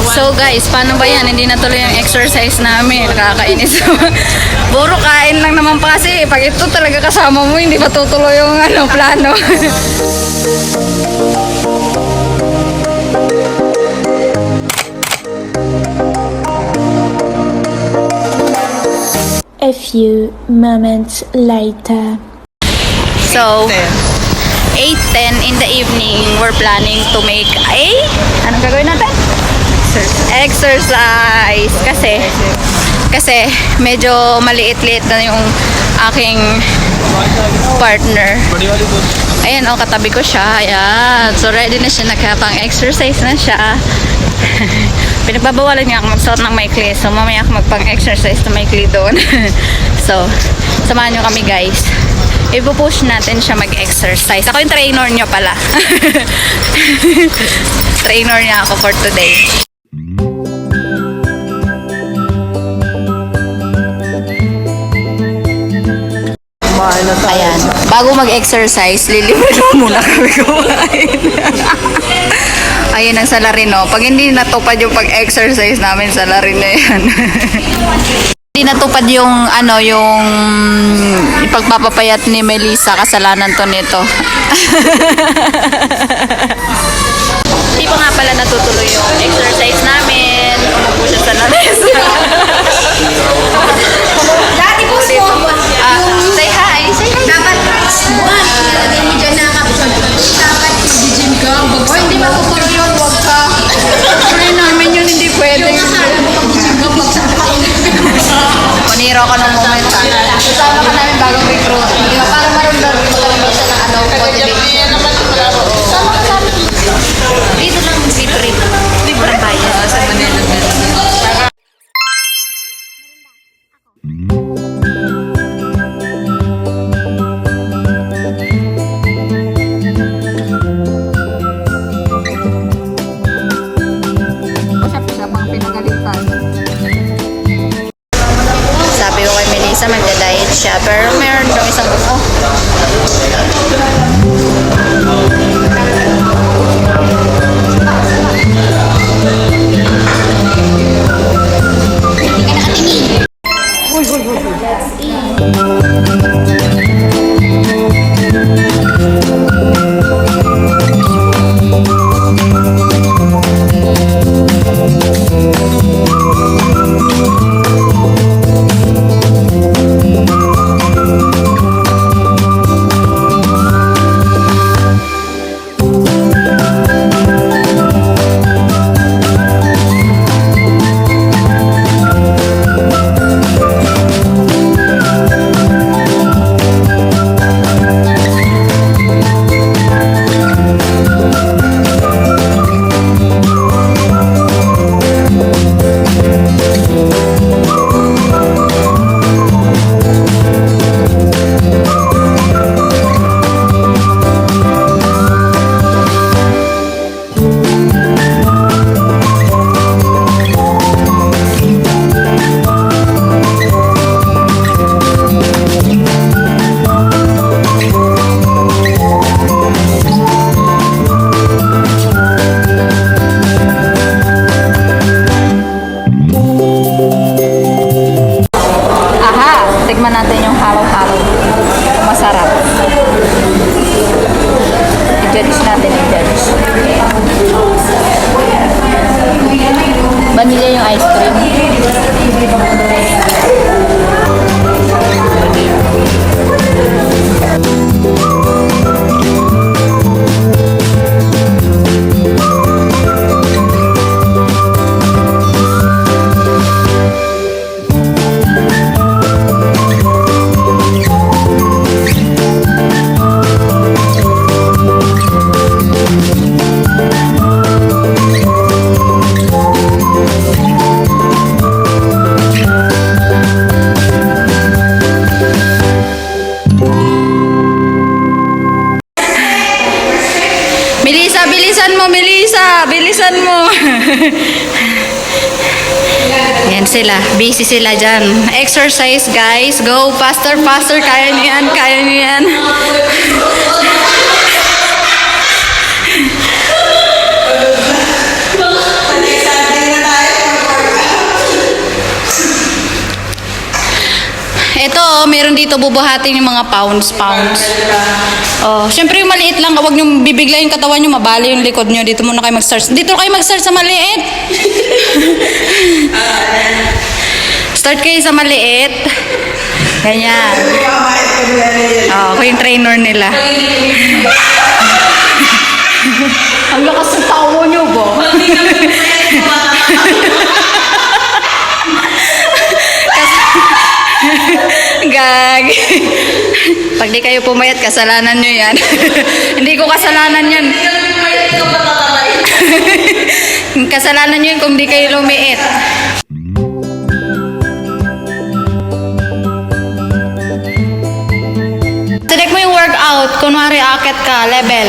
So guys, paano ba yan? Hindi natuloy yung exercise namin. Nakakainis. Puro kain lang naman pa kasi. Pag ito talaga kasama mo, hindi matutuloy yung plano. A few moments later. So, 8:10 in the evening, we're planning to make anong gagawin natin? Exercise. Kasi medyo maliit-liit na yung aking partner. Ayan, katabi ko siya. Ayan. So, ready na siya. Nakapang-exercise na siya. Pinagbabawalan niya ako magsuot ng maikli. So, mamaya ako magpang-exercise na maikli doon. So, samahan niyo kami guys. Ipupush natin siya mag-exercise. Ako yung trainer niyo pala. Trainer niya ako for today. Ayan. Bago mag-exercise, lilibre muna kami kumain. Ayun ang salarin, no? Pag hindi natupad yung pag-exercise namin, salarin na yan. Hindi natupad yung, yung pagpapapayat ni Melissa, kasalanan to nito. Hindi pa nga pala natutuloy yung exercise namin. Umupo siya sa lalis. Dati po Say hi. Say hi. dapat buwan. Lagay mo dyan na caption. Dapat mag-gym ka. O hindi matutuloy yun. Huwag ka. Sorry namin yun, hindi pwede. Yung nakala mo mag-gym ka. Bagsak ka. Paniro ka ng moment, ha? Kasama ka namin bagong recruit. Di ba? Para maramdaman mo talaga siya ng motivation. Sama ka sa amin. Dito lang, libre. Libre bayad. Sa Manila. Sabi ko kay Melissa, magda-diet siya. Pero meron daw isang tikman natin yung halo-halo. Masarap. I-judge natin, i-judge. Vanilla yung ice cream. Melissa! Bilisan mo! Yan sila. Busy sila dyan. Exercise, guys. Go! Faster, faster. Kaya niyo yan. Kaya niyo yan. oh, meron dito bubuhatin yung mga pounds. Oh, syempre yung maliit lang, huwag nyo bibigla yung katawan nyo, mabali yung likod nyo. Dito muna kayo mag-start. Dito kayo mag-start sa maliit. Start kayo sa maliit. Ganyan. Oh, ako yung trainer nila. Ang lakas ng tawa nyo ba? Gag. Pag di kayo pumayat, kasalanan nyo yan. Hindi ko kasalanan yan. Kasalanan nyo yun kung di kayo lumiit. Tinik mo yung workout. Kunwari, akit ka, level.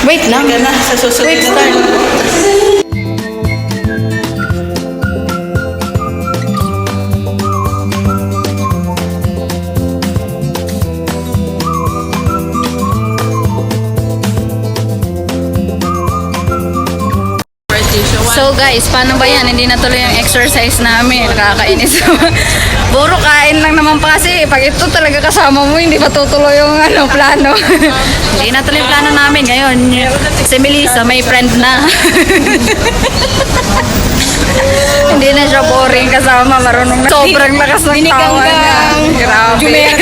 Wait lang. Sa susunod. Wait, start. So guys, paano ba yan? Hindi natuloy yung exercise namin. Nakakainis. Puro kain lang naman pa kasi. Pag ito talaga kasama mo, hindi pa tutuloy yung plano. Hindi natuloy yung plano namin. Ngayon, si Melissa may friend na. Hindi na siya boring kasama. Marunong na. Sobrang lakas ng tawa niya. Grabe.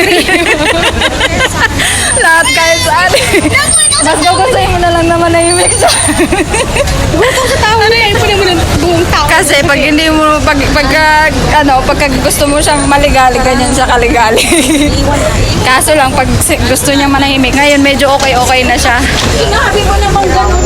Lahat kahit saan. Mas gugustuhin mo na lang naman na yung mix. Gutom sa tao na yan. Pwede mo ng buong tao. Kasi pag hindi mo pagka gusto mo siyang maligali, ganyan siya kaligali. Kaso lang pag gusto niya manahimik, ngayon medyo okay na siya. Sinabi mo naman gano'n.